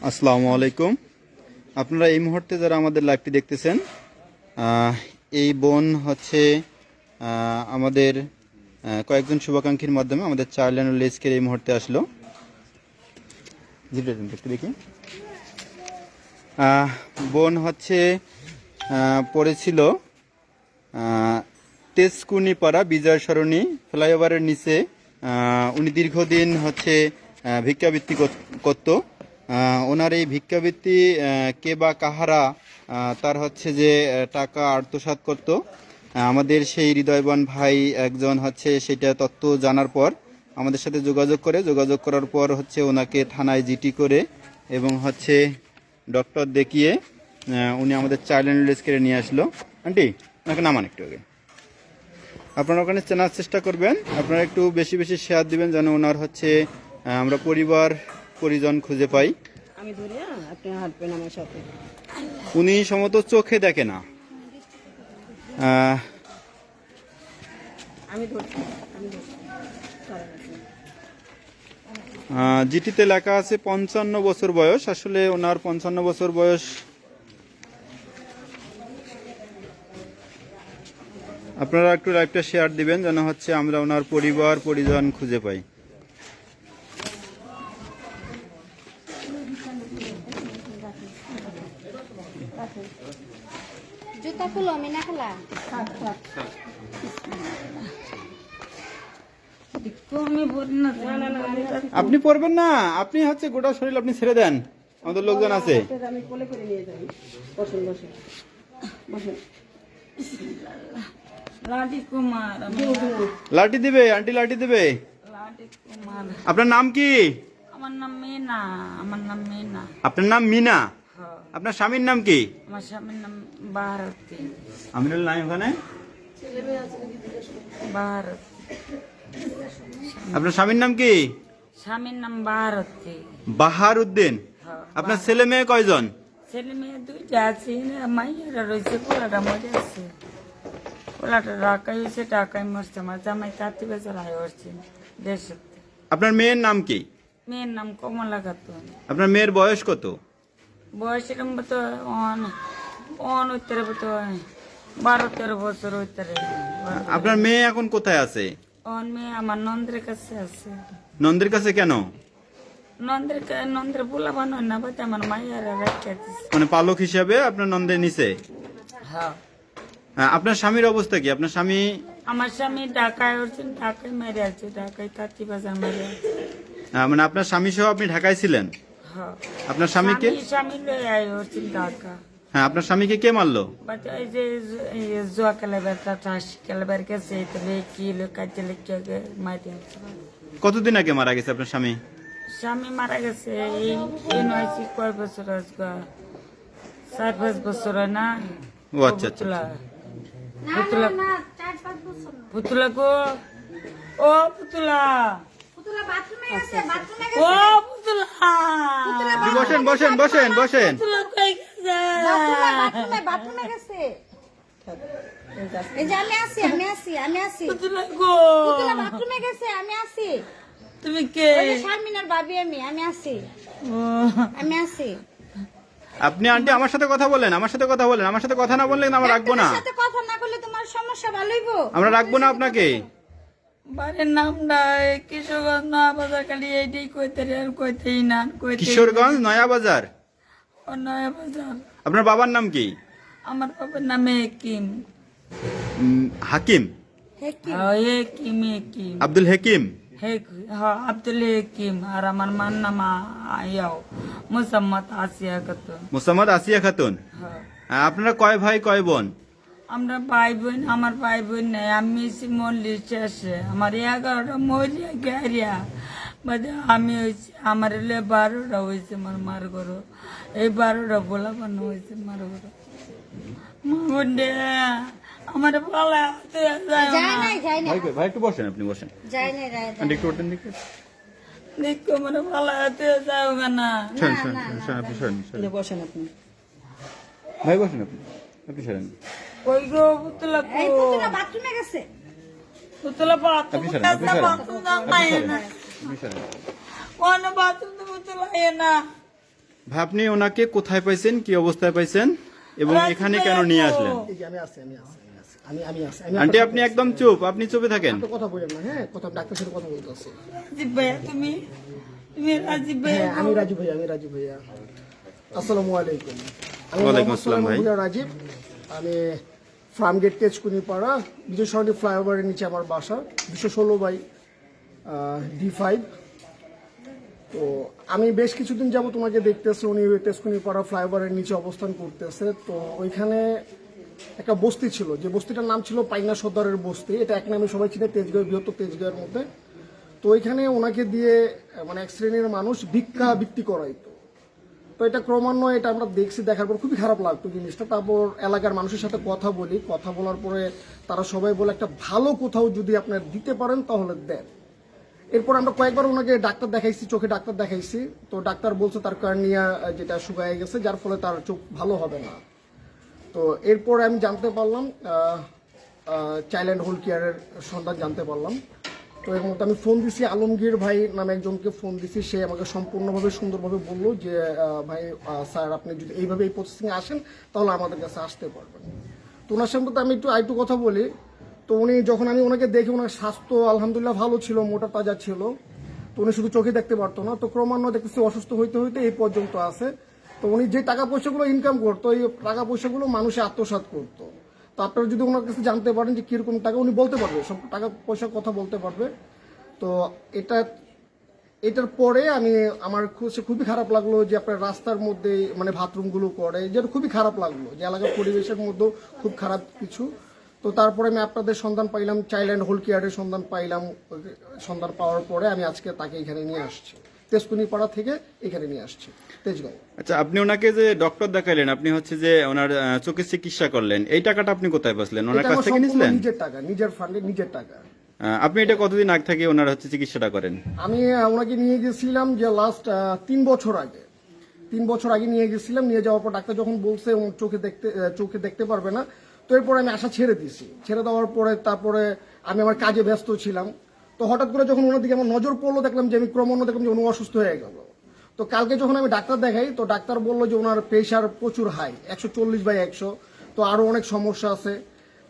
আসসালামু আলাইকুম। আপনারা এই মুহূর্তে যারা আমাদের লাইভটি দেখতেছেন, এই বোন হচ্ছে আমাদের কয়েকজন শুভাকাঙ্ক্ষীর মাধ্যমে আমাদের চাইল্ড অ্যান্ড ভিলেজ কেয়ার এই মুহূর্তে আসলো। দেখি বোন হচ্ছে পড়েছিল তেজকুনিপাড়া বিজয় সরণি ফ্লাইওভারের নিচে। উনি দীর্ঘদিন হচ্ছে ভিক্ষাবৃত্তি করত। ওনার এই ভিক্ষাবৃত্তি কে বা কাহারা তার হচ্ছে যে টাকা আত্মসাৎ করত। আমাদের সেই হৃদয়বান ভাই একজন হচ্ছে সেটা তথ্য জানার পর আমাদের সাথে যোগাযোগ করার পর হচ্ছে ওনাকে থানায় জিটি করে এবং হচ্ছে ডক্টর দেখিয়ে উনি আমাদের চাইল্ড অ্যান্ড ভিলেজ কেয়ারে নিয়ে আসলো। আন্টি ওনাকে নামান একটু আগে, আপনারা ওখানে চেনার চেষ্টা করবেন, আপনারা একটু বেশি বেশি শেয়ার দিবেন যেন ওনার হচ্ছে আমরা পরিজন খুঁজে পাই। আমি ধরি, আপনি হাঁটবেন আমার সাথে। উনি সম্ভবত চোখে দেখে না। জিটিতে লেখা আছে 55 বছর বয়স। আসলে ওনার 55 বছর বয়স। আপনারা একটু লাইভটা শেয়ার দিবেন যেন হচ্ছে আমরা ওনার পরিজন খুঁজে পাই। জুতা খুলো, আমি না খেলা। আপনি পড়বেন না, আপনি হচ্ছে গোটা শরীর আপনি ছেড়ে দেন, আমাদের লোকজন আছে। আমি কোলে করে নিয়ে যাই। বসুন বসুন বসুন। লাঠি কুমার, লাঠি দিবে আন্টি, লাঠি দিবে। লাঠি কুমার। আপনার নাম কি? আমার নাম মিনা। আমার নাম মিনা। আপনার নাম মিনা? আপনার স্বামীর নাম কি? আমার স্বামীর নাম ভারতী। আমিনুল নাই ওখানে? ভারতী। আপনার স্বামীর নাম কি? স্বামীর নাম ভারতী। বাহার উদ্দিন। আপনার ছেলে মেয়ে কয়জন? ছেলে মেয়ে দুইটা আছে, মাইয়ারা রয়েছে, পোলাটা মরে আছে। পোলাটা ঢাকায় হয়েছে, ঢাকায় মরছে। আমার জামাই 4 বছর আয় হচ্ছে দেশে। আপনার মেয়ের নাম কি? মেয়ের নাম কমলা খাতুন। আপনার মেয়ের বয়স কত? বয়স এরকম তো উত্তরে 12-13 বছর উত্তরে। আপনার মেয়ে এখন কোথায় আছে? মেয়ে আমার নন্দের কাছে আছে। নন্দের কাছে কেন? নন্দের পোলা বানো না, বাট আমার মাইয়ারা রেখে দিছে। মানে পালক হিসাবে আপনার নন্দের নিচে? হ্যাঁ। আপনার স্বামীর অবস্থা কি? আপনার স্বামী? আমার স্বামী ঢাকায় উঠছেন, ঢাকায় মেরে আছে, ঢাকায় 30 বছর মেরে আছে। মানে আপনার স্বামী সহ আপনি ঢাকায় ছিলেন? হ্যাঁ। আপনার স্বামীকে? স্বামী লয়ে আয় হচ্ছেন ঢাকা। হ্যাঁ, আপনার স্বামীকে কে মারলো? বাট এই যে জুয়া খেলাবেরটা টাস খেলাবের গেছে, তাহলে কি কাজে লেগে মাইতে আছে। কতদিন আগে মারা গেছে আপনার স্বামী? স্বামী মারা গেছে এই নয় কয় বছর আসবে, 4-5 বছর না। ও আচ্ছা আচ্ছা। পুতুলা গো, ও পুতুলা, ও পুতুলা, বসেন বসেন বসেন বসেন। পুতুলা কই গেছে? বাথরুমে গেছে। এই যে আমি আসি। পুতুলা গো, পুতুলা বাথরুমে গেছে, আমি আসি। তুমি কে? ওই যে শারমিনার ভাবি, আমি আসি। আপনি আন্টি আমার সাথে কথা বলেন, আমার সাথে কথা বলেন। আমার সাথে কথা না বললে আমরা রাখবো না। সাথে কথা না বললে তোমার সমস্যা ভালো হইব। আমরা রাখবো না আপনাকে। বাড়ির নামটা কিশোরগঞ্জ নয়া বাজার, খালি এইটাই কইতে রে, আর কইতেই না। কিশোরগঞ্জ নয়া বাজার। ও নয়া বাজার। আপনার বাবার নাম কি? আমার বাবার নাম হেকিম। হাকিম? হেকিম। আব্দুল হেকিম? আব্দুল হেকিম। আর আমার মার নাম মোসাম্মদ আসিয়া খাতুন। মোসাম্মদ আসিয়া খাতুন। আপনারা কয় ভাই কয় বোন? আমরা ভাই বোন, আমার ভাই বোন নাই। আমি মল্লির শেষে আমার 11টা মরিয়া গেরিয়া, আমি হয়েছি আমার 12টা হয়েছে আমার মার ঘর। এই 12টা বলা বানো হয়েছে মার ঘর। মা বোন আমার পালা ভাই একটু বসেন, আপনি বসেন। দেখো মানে পালা যাও না। বসেন আপনি। ভাই বসেন, আপনি সরেন। কই গো পুতুলা? এই পুতুলা বাথরুমে গেছে। পুতুলা বাথরুম আপনি সরেন, কাছে আপনি সরেন। বাথরুম নাই না কোন বাথরুম পুতুলা না ভাই আপনি ওনাকে কোথায় পাইছেন, কি অবস্থায় পাইছেন এবং এখানে কেন নিয়ে আসলেন? এই যে আমি আছি, আমি আছি, আমি আছি, আমি আছি, আমি আন্টি আপনি একদম চুপ, আপনি চুপে থাকেন। আপনার কথা বলেন না, হ্যাঁ, কথা ডাক্তারের সাথে কথা বলতেছি। রাজীব ভাইয়া তুমি রাজীব ভাইয়া হ্যাঁ, আমি রাজু ভাইয়া, আমি রাজু ভাইয়া। আসসালামু আলাইকুম। আমি ওয়ালাইকুম মোহাম্মদ আসসালাম ভাই। সুলাইমান রাজীব। আমি ফার্ম গেট তেজকুনিপাড়া বিজয় সরণি ফ্লাইওভারের নিচে আমার বাসা, 216/D5। তো আমি বেশ কিছুদিন যাবো তোমাকে দেখতেছি, উনি তেজকুনিপাড়া ফ্লাইওভারের নিচে অবস্থান করতেছে। তো ওইখানে একটা বস্তি ছিল, যে বস্তিটার নাম ছিল পাইনা সর্দারের বস্তি। এটা এক নামে সবাই চিনে, তেজগাঁও, বৃহত্তর তেজগাঁওয়ের মধ্যে। তো ওইখানে ওনাকে দিয়ে মানে এক শ্রেণীর মানুষ ভিক্ষাবৃত্তি করাইতো। তো এটা ক্রমান্বয়ে এটা আমরা দেখছি, দেখার পর খুবই খারাপ লাগতো জিনিসটা। তারপর এলাকার মানুষের সাথে কথা বলি, কথা বলার পরে তারা সবাই বলে একটা ভালো কোথাও যদি আপনার দিতে পারেন তাহলে দেন। এরপর আমরা কয়েকবার ওনাকে ডাক্তার দেখাইছি, চোখে ডাক্তার দেখাইছি। তো ডাক্তার বলছে তার কার্নিয়া যেটা শুকায় গেছে, যার ফলে তার চোখ ভালো হবে না। তো এরপর আমি জানতে পারলাম চাইল্ড অ্যান্ড হোল কেয়ারের সন্ধান জানতে পারলাম। তো এর মধ্যে আমি ফোন দিছি, আলমগীর ভাই নামে একজনকে ফোন দিছি। সে আমাকে সম্পূর্ণভাবে সুন্দরভাবে বললো যে ভাই স্যার আপনি যদি এইভাবে এই প্রসেসিংয়ে আসেন তাহলে আমাদের কাছে আসতে পারবেন। তো ওনার সঙ্গে তো আমি একটু কথা বলি। তো উনি যখন আমি ওনাকে দেখি, ওনার স্বাস্থ্য আলহামদুলিল্লাহ ভালো ছিল, মোটা তাজা ছিল। তো উনি শুধু চোখে দেখতে পারতো না। তো ক্রমান্বয়ে দেখতেছি অসুস্থ হইতে হইতে এই পর্যন্ত আছে। তো উনি যে টাকা পয়সাগুলো ইনকাম করতো, এই টাকা পয়সাগুলো মানুষে আত্মসাৎ করতো। তো আপনারা যদি ওনার কাছে জানতে পারেন যে কিরকম টাকা, উনি বলতে পারবে, সব টাকা পয়সার কথা বলতে পারবে। তো এটার পরে আমার খুবই খারাপ লাগলো যে আপনার রাস্তার মধ্যে মানে বাথরুমগুলো করে, যেটা খুবই খারাপ লাগলো, যে এলাকার পরিবেশের মধ্যেও খুব খারাপ কিছু। তো তারপরে আমি আপনাদের সন্ধান পাইলাম, চাইল্ড অ্যান্ড হোল কেয়ারের সন্ধান পাইলাম। সন্ধান পাওয়ার পরে আমি আজকে তাকে এখানে নিয়ে আসছি, তেজকুনিপাড়া থেকে এখানে নিয়ে আসছি তেজগাঁও। আচ্ছা আপনি ওনাকে যে ডক্টর দেখাইলেন, আপনি হচ্ছে যে ওনার চোখের চিকিৎসা করলেন, এই টাকাটা আপনি কোথায় পাচ্ছিলেন? ওনার এটা কাছ আমার থেকে সম্পূর্ণ নিয়েছিলেন? নিজের টাকা, নিজের ফান্ডে, নিজের টাকা। আপনি এটা কতদিন আগে থেকে ওনার হচ্ছে চিকিৎসাটা করেন? আমি ওনাকে নিয়ে গেছিলাম যে লাস্ট 3 বছর আগে। 3 বছর আগে নিয়ে গেছিলাম। নিয়ে যাওয়ার পর ডাক্তার যখন বলছে চোখে দেখতে পারবে না, তো এরপরে আমি আশা ছেড়ে দিছি। ছেড়ে দেওয়ার পরে তারপরে আমি আমার কাজে ব্যস্ত ছিলাম। তো হঠাৎ করে যখন ওনার দিকে আমার নজর পড়লো, দেখলাম যে আমি ক্রমান্বয়ে দেখলাম যে উনি অসুস্থ হয়ে গেল। তো কালকে যখন আমি ডাক্তার দেখাই, তো ডাক্তার বললো যে ওনার প্রেশার প্রচুর হাই, 140/100। তো আরো অনেক সমস্যা আছে।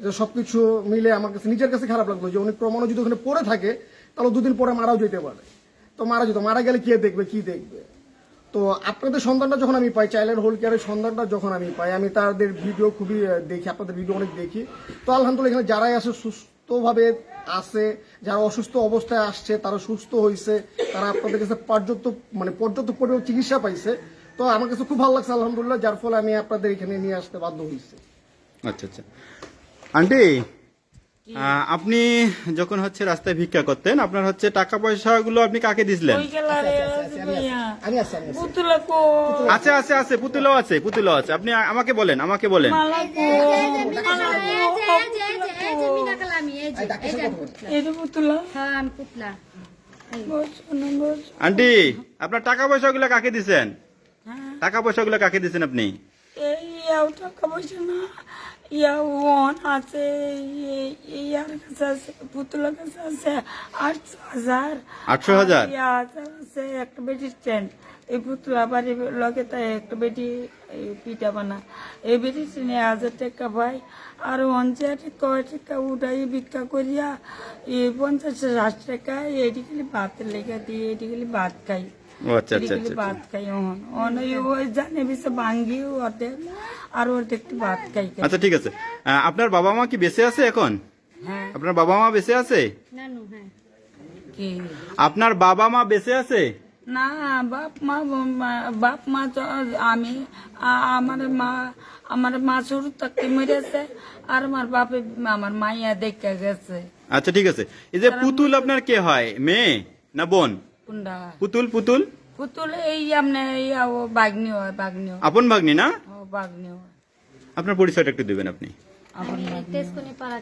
যে সবকিছু মিলে আমার কাছে নিজের কাছে খারাপ লাগলো যে উনি ক্রমান্বয়ে যদি ওখানে পড়ে থাকে তাহলে 2 দিন পরে মারাও যেতে পারে। তো মারা গেলে কে দেখবে, কি দেখবে? তো আপনাদের সন্ধানটা যখন আমি পাই, চাইল্ড অ্যান্ড হোল কেয়ারের সন্ধানটা যখন আমি পাই, আমি তাদের ভিডিও খুবই দেখি, আপনাদের ভিডিও অনেক দেখি। তো আলহামদুলিল্লাহ এখানে যারাই আসে সুস্থভাবে আসে, যারা অসুস্থ অবস্থায় আসছে তারা সুস্থ হয়েছে, তারা আপনাদের কাছে পর্যাপ্ত পরিমাণ চিকিৎসা পাইছে। তো আমার কাছে খুব ভালো লাগছে আলহামদুলিল্লাহ, যার ফলে আমি আপনাদের এখানে নিয়ে আসতে বাধ্য হয়েছি। আচ্ছা আচ্ছা আন্টি, আপনি যখন হচ্ছে রাস্তায় ভিক্ষা করতেন, আপনার হচ্ছে টাকা পয়সা গুলো আপনি কাকে দিছিলেন? ওই গেলা রে রাজীব ভাইয়া আমি আছি। পুতুলা কো আছে আছে আছে, পুতুলও আছে। আপনি আমাকে বলেন মালা কো এই যে পুতুলা বস না বস আন্টি, আপনার টাকা পয়সা গুলো কাকে দিছেন? টাকা পয়সা গুলো কাকে দিছেন আপনি? এই ইয়াও টাকা পয়সা না, ইয়াও ওন আছে, ইয়ার কাছে আছে, পুতুলার কাছে আছে 800,000। 800,000? আছে একটা বেটি স্ট্যান্ড, এই পুতুলা বাড়ির লগে তাই একটা বেটি পিঠা বানা, এই বেটি স্ট্যান্ডে 1000 টাকা পাই। আর অঞ্চল কয় টাকা উঠাই ভিক্ষা করিয়া এই 50-60 টাকা এটি খালি ভাতের লেগে দিয়ে, এটি খালি ভাত খাই, ও আচ্ছা আচ্ছা আচ্ছা ভাত খাই। ওই জানে বিষে ভাঙ্গি অর্ধেক, আর অর্ধেক ভাত খাই। আচ্ছা ঠিক আছে। আপনার বাবা মা কি বেঁচে আছে এখন? হ্যাঁ আপনার বাবা মা বেঁচে আছে? কি আপনার বাবা মা বেঁচে আছে? না, বাপ মা তো আমি আমার মা শুরু থাকতে মরেছে, আর আমার বাপে আমার মাইয়া দেখে গেছে। আচ্ছা ঠিক আছে। এই যে পুতুল আপনার কে হয়, মেয়ে না বোন? কোনটা পুতুল পুতুল? এই আমনে ও বাগনি হয়, আপন ভাগ্নি না? ও বাগনি হয়। আপনার পরিচয়টা একটু দিবেন আপনি। আপন তেজকুনিপাড়া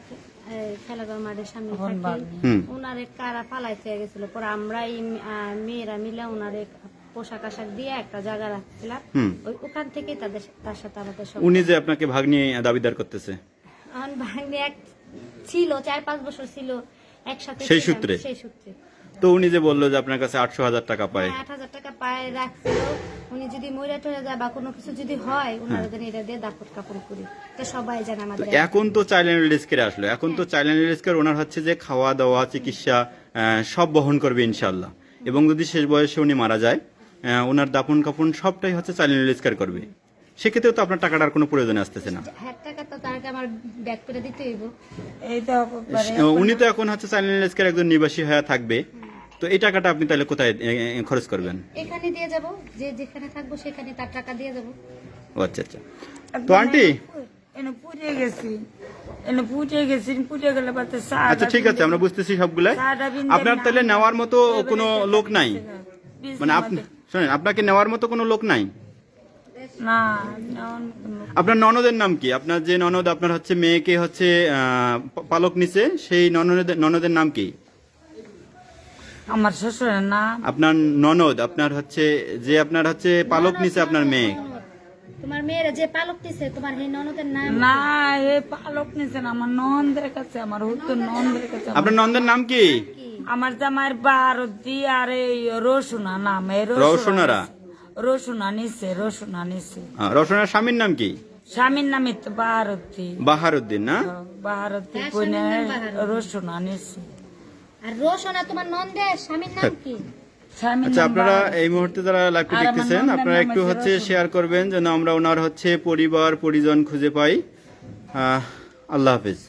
খেলাঘর মাঠের সামনে আপন থাকি। বাগনি। ওনারে কারা পালাইতে গেছিল, পরে আমরা এই মেয়েরা মিলে ওনারে পোশাক আশাক দিয়ে একটা জায়গা রাখছিলাম। ওখান থেকে তার সাথে আমাদের সব উনি যে আপনাকে ভাগ্নি দাবিদার করতেছে? ভাগ্নে এক ছিল, 4-5 বছর ছিল। একসাথে সেই ছিলাম, সূত্রে? সেই সূত্রে। তো উনি যে বললো যে আপনার কাছে 800,000 টাকা পায়, 8,000 টাকা পায় রাখছিল। উনি যদি মরে টরে যায় বা কোনো কিছু যদি হয়, ওনারা যেন এটা দিয়ে দাপট কাপড় করি, এটা সবাই জানে তো আমাদের। এখন তো চাইল্ড লাইন রিলিজ করে আসলো, এখন তো চাইল্ড লাইন রিলিজ করে ওনার হচ্ছে যে খাওয়া দাওয়া চিকিৎসা সব বহন করবে ইনশাল্লাহ, এবং যদি শেষ বয়সে উনি মারা যায় ওনার দাপন কাপন সবটাই হচ্ছে চাইল্ড লাইন রিলিজ করবে। সেক্ষেত্রেও তো আপনার টাকাটার কোনো প্রয়োজন আসতেছে না। হ্যাঁ, টাকা তো তাকে আমার ব্যাক করে দিতে হইব। এই তো উনি তো এখন হচ্ছে চাইল্ড লাইন রিলিজ করে একজন নিবাসী হয়ে থাকবে, তো এই টাকাটা আপনি তাহলে কোথায় খরচ করবেন? এখানে দিয়ে যাব, যে যেখানে থাকবো সেখানে তার টাকা দিয়ে যাব। ও আচ্ছা আচ্ছা। তো আন্টি, এনে পুড়ে গেছি, পুড়ে গেলে পাতে আচ্ছা ঠিক আছে, আমরা বুঝতেছি সবগুলাই। আপনার তাহলে নেওয়ার মতো কোনো লোক নাই, মানে আপনি শোনেন, আপনাকে নেওয়ার মতো কোনো লোক নাই? না, আপনার ননদের নাম কি? আপনার যে ননদ আপনার হচ্ছে মেয়েকে হচ্ছে পালক নিছে, সেই ননদের নাম কি? আমার শ্বশুরের নাম আপনার ননদ আপনার হচ্ছে যে আপনার হচ্ছে পালক নিছে আপনার মেয়ে, তোমার মেয়েরা যে পালক দিছে, তোমার এই ননদের নাম? না, এ পালক নিছেন আমার নন্দের কাছে, আমার হুতো নন্দের কাছে। আপনার ননদের নাম কি? আমার জামাইয়ের বারতি আর এই রসুনা নাম, এই রসুনারা? রসুনা নিছে। রসুনার স্বামীর নাম কি? স্বামীর নামে তো বারতি, বাহারুদ্দিন না? বারতি হ্যাঁ, বোনে স্বামীর নাম বাহারুদ্দিন। রসুনা নিছে। আর রোশনা তোমার নন্দের স্বামীর নাম কি? স্বামীর আচ্ছা, নাম আপনারা বাহারুদ্দিন। এই মুহূর্তে যারা লাইভটি আর আমার দেখতেছেন ননদের আপনারা নাম একটু হচ্ছে হচ্ছে রসুন। শেয়ার করবেন যেন আমরা ওনার হচ্ছে পরিবার পরিজন খুঁজে পাই। আল্লাহ হাফেজ।